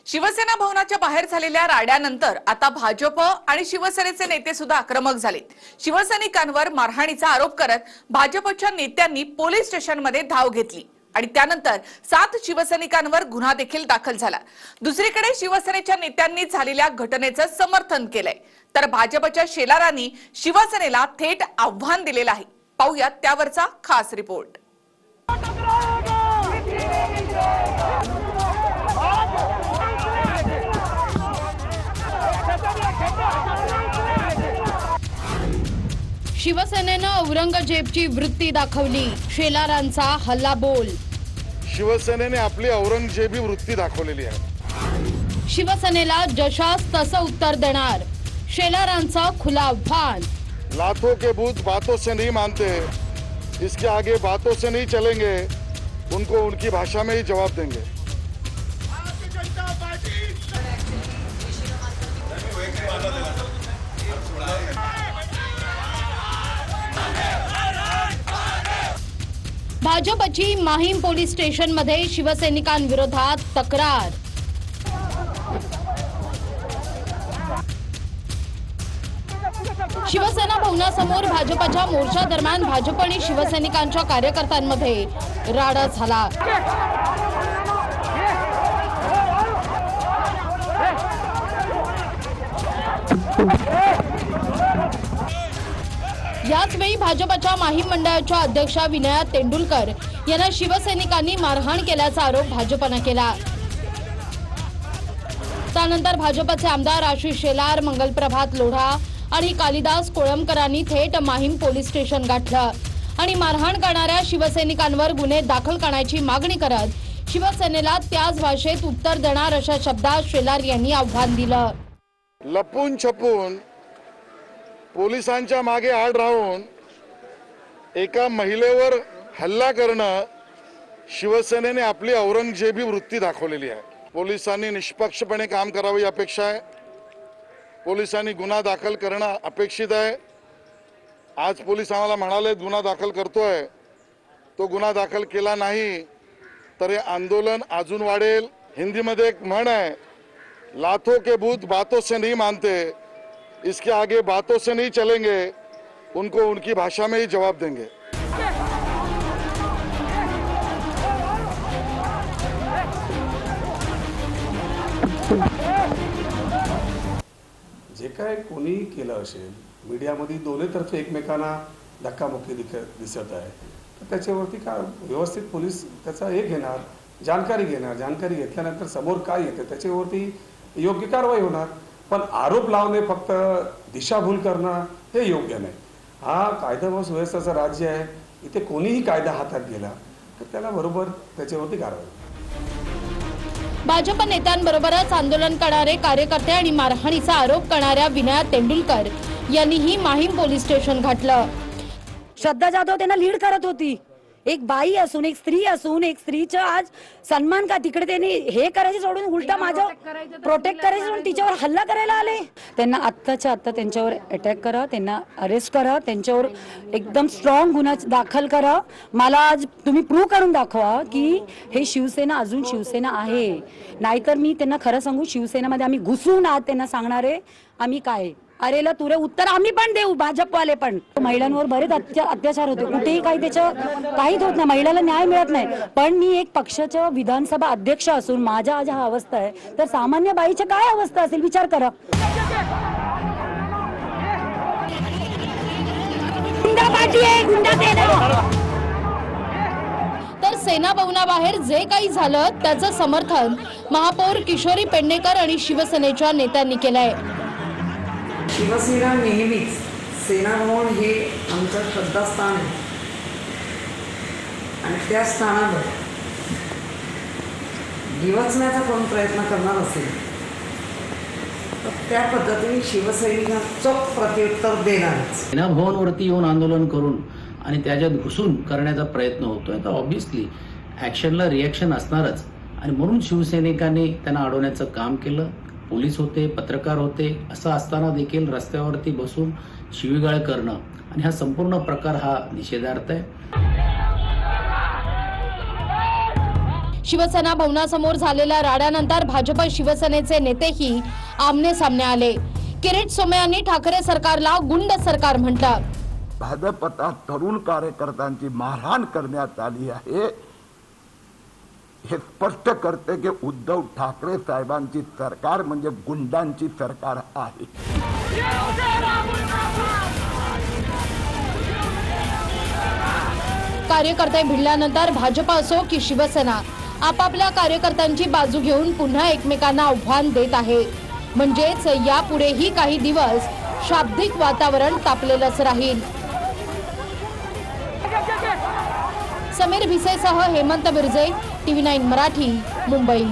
शिवसेना भवनाच्या बाहेर झालेल्या राड्यानंतर आता भाजप आणि शिवसेनेचे नेते सुद्धा आक्रमक झालेत। शिवसैनिकांवर मारहाणीचा आरोप करत भाजपच्या नेत्यांनी पोलीस स्टेशनमध्ये धाव घेतली आणि त्यानंतर 7 शिवसैनिकांवर गुन्हा देखील दाखल झाला। दुसरीकडे शिवसेनेच्या नेत्यांनी झालेल्या घटनेचं समर्थन केलंय, तर भाजपच्या शेलारांनी शिवसेनेला थेट आव्हान दिलेलं आहे। पाहूयात त्यावरचा खास रिपोर्ट। शिवसेनेनं औरंगजेबची वृत्ती दाखवली, शेलारांचा हल्लाबोल। शिवसेनेने आपली औरंगजेबी वृत्ती दाखवलेली आहे। शिवसेनेला जशास तसं उत्तर देणार, शेलारांचा खुला आव्हान। लाखों के भूत बातों से नहीं मानते, इसके आगे बातों से नहीं चलेंगे, उनको उनकी भाषा में ही जवाब देंगे। भाजपची माहीम पोलीस स्टेशन मध्ये शिवसैनिकांविरोधात तक्रार। शिवसेना भवनासमोर भाजपच्या मोर्चा दरम्यान भाजप आणि शिवसैनिकांच्या कार्यकर्त्यांमध्ये राडा झाला। याच वेळी भाजपच्या माहीम मंडळाच्या अध्यक्षा विनया तेंडुलकर यांना शिवसैनिकांनी मारहाण केल्याचा आरोप भाजपने केला। त्यानंतर भाजपचे आमदार आशिष शेलार, मंगलप्रभात लोढा आणि कालिदास कोळंबकरांनी थेट माहीम पोलीस स्टेशन गाठलं आणि मारहाण करणाऱ्या शिवसैनिकांवर गुन्हे दाखल करण्याची मागणी करत शिवसेनेला त्याच भाषेत उत्तर देणार अशा शब्दात शेलार यांनी आव्हान दिलं। लपून छपून पोलिसांच्या मागे आड राहून एका महिलेवर हल्ला करणं शिवसेनेने आपली औरंगजेबी वृत्ती दाखवलेली आहे। पोलिसांनी निष्पक्षपणे काम करावे ही अपेक्षा आहे। पोलिसांनी गुन्हा दाखल करणं अपेक्षित आहे। आज पोलीस आम्हाला म्हणाले गुन्हा दाखल करतोय, तो गुन्हा दाखल केला नाही तर हे आंदोलन अजून वाढेल। हिंदीमध्ये एक म्हण आहे, लाखों के भूत बातों से नहीं मानते, इसके आगे बातों से नहीं चलेंगे, उनको उनकी भाषा में ही जवाब देंगे। जे काय कोणी केलं असेल, मीडियामध्ये दोन्हीतर्फे एकमेकांना धक्कामुक्की दिसत आहे, तर त्याच्यावरती का व्यवस्थित पोलीस त्याचा हे घेणार, जानकारी घेणार। जानकारी घेतल्यानंतर समोर काय येते त्याच्यावरती योग्य कारवाई होणार। पण आरोप लावणे, फक्त दिशाभूल करणं हे योग्य नाही। हा कायदा व सुव्यवस्थेचं राज्य आहे, इथे कोणीही कायदा हातात गेला तर त्याला बरोबर त्याच्यावरती कारवाई। भाजप नेत्यांबरोबरच आंदोलन करणारे कार्यकर्ते आणि मारहाणीचा आरोप करणाऱ्या विनया तेंडुलकर यांनीही माहीम पोलीस स्टेशन गाठलं। श्रद्धा जाधव त्यांना लीड करत होती। एक बाई असून, एक स्त्री असून, एक स्त्रीचा आज सन्मान का तिकडे त्यांनी हे करायचे सोडून उलटा माझा प्रोटेक्ट करायचं सोडून तिच्यावर हल्ला करायला आले। त्यांना आत्ताच्या आत्ता त्यांच्यावर अटॅक करा, त्यांना अरेस्ट करा, त्यांच्यावर एकदम स्ट्रॉंग गुन्हा दाखल करा। मला आज तुम्ही प्रूव्ह करून दाखवा की हे शिवसेना अजून शिवसेना आहे, नाहीतर मी त्यांना खरं सांगू, शिवसेनेमध्ये आम्ही घुसून आत त्यांना सांगणारे आम्ही काय अरेला तुरे उत्तर आम्ही पण देऊ, भाजपवाले पण। महिलांवर बरेच अत्याचार होते, कुठेही काही त्याचं काहीच होत नाही, महिलाला न्याय मिळत नाही। पण मी एक पक्षाच्या विधानसभा अध्यक्ष असून माझ्या आज हा अवस्था आहे, तर सामान्य बाईची काय अवस्था असेल विचार करा। तर सेना भवनाबाहेर जे काही झालं त्याचं समर्थन महापौर किशोरी पेडणेकर आणि शिवसेनेच्या नेत्यांनी केलंय। शिवसेना नेहमीच सेना भवन हे आमचं श्रद्धास्थान आहे आणि त्या स्थानावर डिवचण्याचा कोण प्रयत्न करणार असेल तर त्या पद्धतीने शिवसैनिकांचं प्रत्युत्तर देणारच। सेना भवनवरती येऊन आंदोलन करून आणि त्याच्यात घुसून करण्याचा प्रयत्न होतोय, तर ऑब्व्हियसली ॲक्शनला रिॲक्शन असणारच आणि म्हणून शिवसैनिकांनी त्यांना अडवण्याचं काम केलं। पोलीस होते, पत्रकार होते, असं असताना देखील रस्त्यावरती बसून शिवीगाळ करणं आणि हा संपूर्ण प्रकार हा निषेधार्थ आहे। शिवसेना भवनासमोर झालेल्या राड्यानंतर भाजप शिवसेनेचे नेतेही आमने सामने आले. किरीट सोमय्या यांनी ठाकरे सरकारला गुंड सरकार म्हटलं. भाजपच्या तरुण कार्यकर्त्यांची मारहाण करण्यात आली आहे हे स्पष्ट करते की उद्धव ठाकरे साहेबांची सरकार म्हणजे गुंडांची सरकार आहे. कार्यकर्ते भिडल्यानंतर भाजप असो की शिवसेना आपापल्या कार्यकर्त्यांची बाजू घेऊन पुन्हा एकमेकांना आव्हान देत आहे. म्हणजेच यापुढेही काही दिवस शाब्दिक वातावरण तापलेलंच राहील. समीर भिसेसह हेमंत बिर्जे, TV9 मराठी, मुंबई.